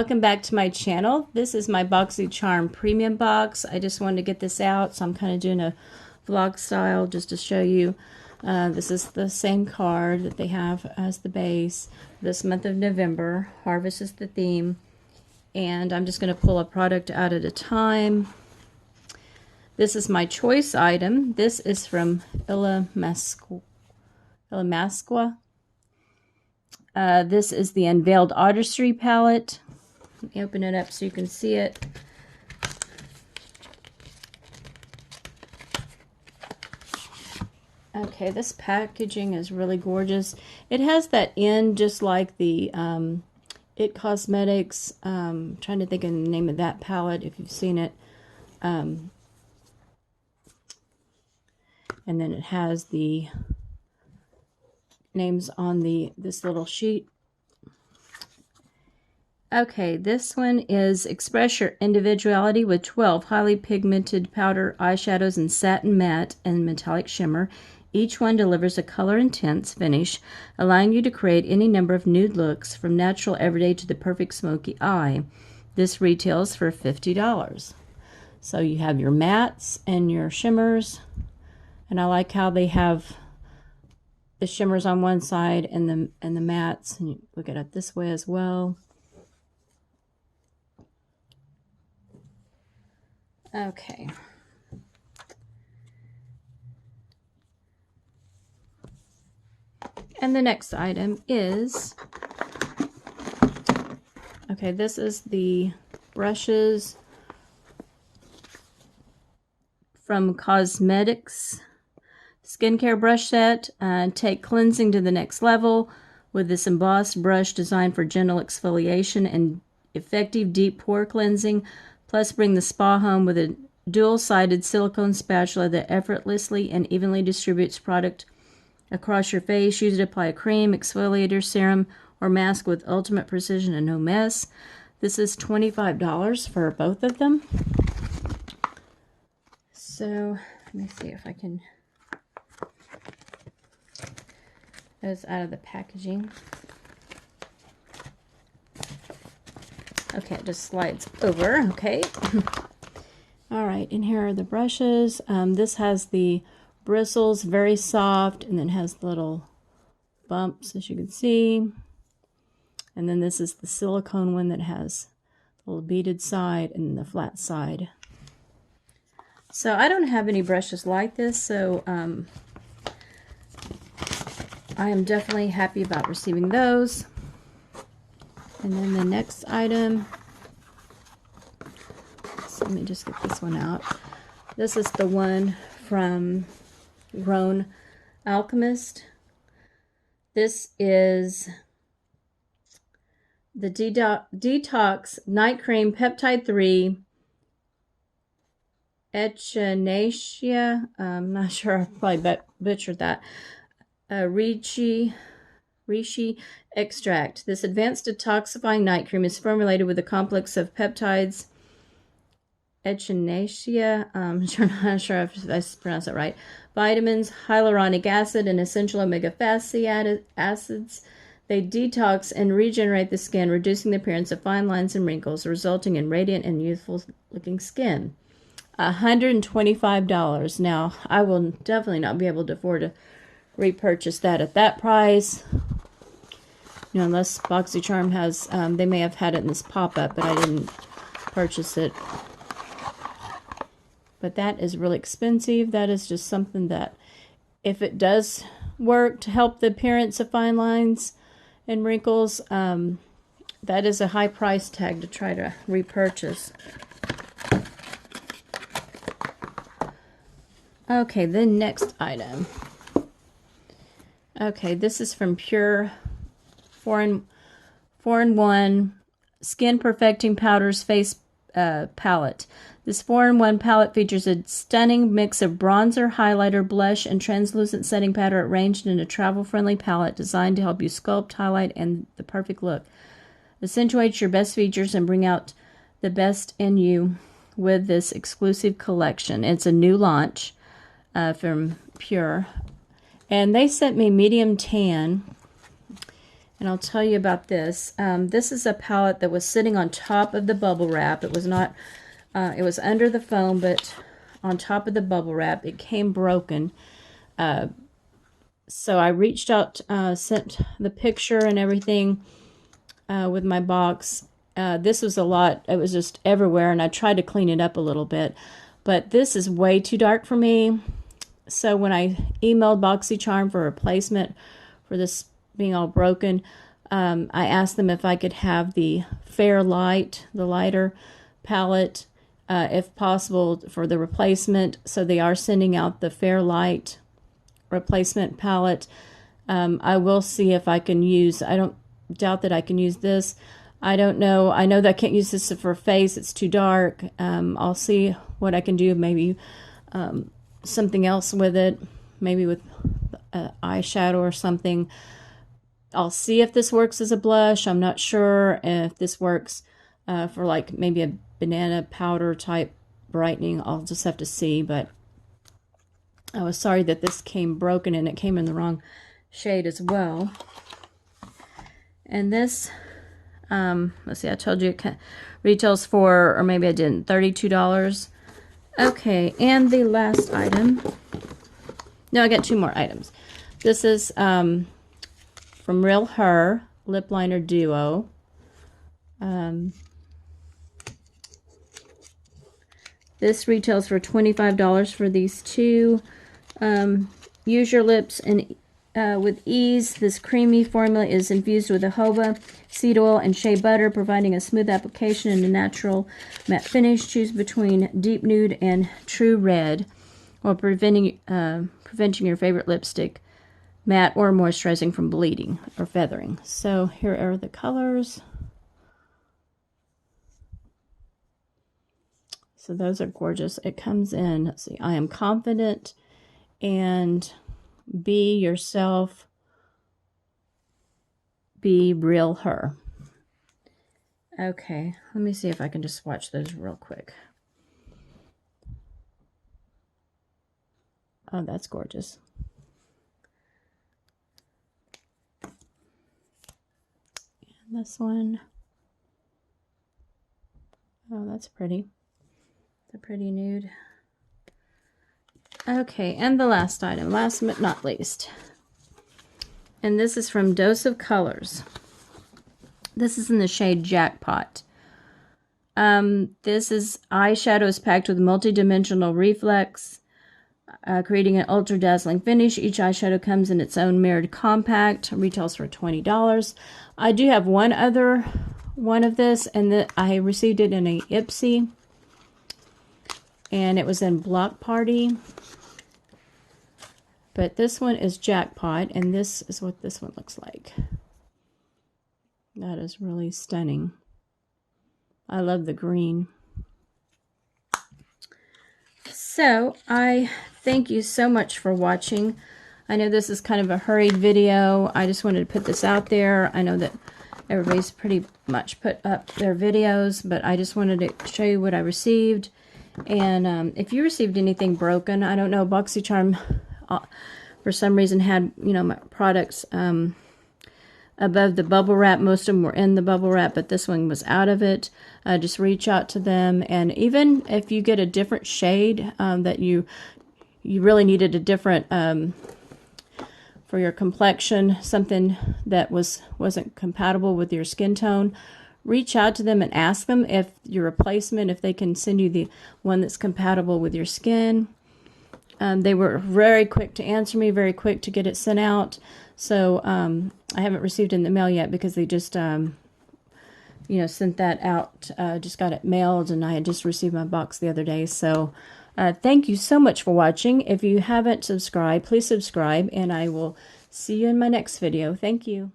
welcome back to my channel. This is my Boxycharm premium box. I just wanted to get this out, so I'm kind of doing a vlog style just to show you. This is the same card that they have as the base. This month of November, Harvest is the theme, and I'm just going to pull a product out at a time. This is my choice item. This is from Elemis. This is the Unveiled Artistry palette. Let me open it up so you can see it. Okay, this packaging is really gorgeous. It has that end just like the It Cosmetics. Trying to think of the name of that palette if you've seen it. And then it has the names on this little sheet. Okay, this one is Express Your Individuality with 12 highly pigmented powder eyeshadows in satin matte and metallic shimmer. Each one delivers a color intense finish, allowing you to create any number of nude looks from natural everyday to the perfect smoky eye. This retails for $50. So you have your mattes and your shimmers, and I like how they have the shimmers on one side and the mattes, and you look at it this way as well. Okay. And the next item is, okay, this is the brushes from Cosmetics skincare brush set. Take cleansing to the next level with this embossed brush designed for gentle exfoliation and effective deep pore cleansing. Plus, bring the spa home with a dual-sided silicone spatula that effortlessly and evenly distributes product across your face. Use it to apply a cream, exfoliator, serum, or mask with ultimate precision and no mess. This is $25 for both of them. So, let me see if I can those out of the packaging. Okay, it just slides over. Okay. All right, and here are the brushes. This has the bristles, very soft, and then has the little bumps, as you can see. And then this is the silicone one that has a little beaded side and the flat side. So I don't have any brushes like this, so I am definitely happy about receiving those. And then the next item, so let me just get this one out. This is the one from Grown Alchemist. This is the Detox Night Cream Peptide 3 Echinacea. I'm not sure, I probably butchered that. Reishi extract. This advanced detoxifying night cream is formulated with a complex of peptides, echinacea, I'm not sure if I pronounced that right, vitamins, hyaluronic acid, and essential omega fatty acids. They detox and regenerate the skin, reducing the appearance of fine lines and wrinkles, resulting in radiant and youthful-looking skin. $125. Now, I will definitely not be able to afford to repurchase that at that price. You know, unless Boxycharm has, they may have had it in this pop-up, but I didn't purchase it. But that is really expensive. That is just something that, if it does work to help the appearance of fine lines and wrinkles, that is a high price tag to try to repurchase. Okay, the next item. Okay, this is from Pure 4-in-1 Skin Perfecting Powders Face Palette. This 4-in-1 palette features a stunning mix of bronzer, highlighter, blush, and translucent setting powder arranged in a travel-friendly palette designed to help you sculpt, highlight, and the perfect look. Accentuate your best features and bring out the best in you with this exclusive collection. It's a new launch from Pure. And they sent me medium tan. And I'll tell you about this. This is a palette that was sitting on top of the bubble wrap. It was not, it was under the foam, but on top of the bubble wrap. It came broken. So I reached out, sent the picture and everything with my box. This was a lot. It was just everywhere, and I tried to clean it up a little bit. But this is way too dark for me. So when I emailed Boxycharm for a replacement for this being all broken, I asked them if I could have the Fairlight, the lighter palette, if possible, for the replacement. So they are sending out the Fairlight replacement palette. I will see if I can use, I don't doubt that I can use this. I don't know. I know that I can't use this for face. It's too dark. I'll see what I can do. Maybe something else with it. Maybe with eyeshadow or something. I'll see if this works as a blush. I'm not sure if this works for like maybe a banana powder type brightening. I'll just have to see. But I was sorry that this came broken, and it came in the wrong shade as well. And this, let's see, I told you it retails for, or maybe I didn't, $32. Okay, and the last item. No, I got two more items. This is from Real Her Lip Liner Duo. This retails for $25 for these two. Use your lips and with ease. This creamy formula is infused with jojoba, seed oil, and shea butter, providing a smooth application and a natural matte finish. Choose between deep nude and true red, while preventing your favorite lipstick matte or moisturizing from bleeding or feathering. So here are the colors. So those are gorgeous. It comes in, let's see, I am confident, and be yourself, be real her. Okay, let me see if I can just swatch those real quick. Oh, that's gorgeous. And this one. Oh, that's pretty. It's a pretty nude. Okay, and the last item, last but not least. And this is from Dose of Colors. This is in the shade Jackpot. This is eyeshadows packed with multi-dimensional reflex, creating an ultra-dazzling finish. Each eyeshadow comes in its own mirrored compact. Retails for $20. I do have one other one of this, and I received it in a Ipsy. And it was in Block Party. But this one is Jackpot, and this is what this one looks like. That is really stunning. I love the green. So, I thank you so much for watching. I know this is kind of a hurried video. I just wanted to put this out there. I know that everybody's pretty much put up their videos, but I just wanted to show you what I received. And if you received anything broken, I don't know, Boxycharm for some reason had, you know, my products above the bubble wrap. Most of them were in the bubble wrap, but this one was out of it. Just reach out to them. And even if you get a different shade that you really needed a different for your complexion, something that wasn't compatible with your skin tone, reach out to them and ask them if your replacement, if they can send you the one that's compatible with your skin. They were very quick to answer me, very quick to get it sent out. So I haven't received it in the mail yet because they just, you know, sent that out. Just got it mailed, and I had just received my box the other day. So thank you so much for watching. If you haven't subscribed, please subscribe, and I will see you in my next video. Thank you.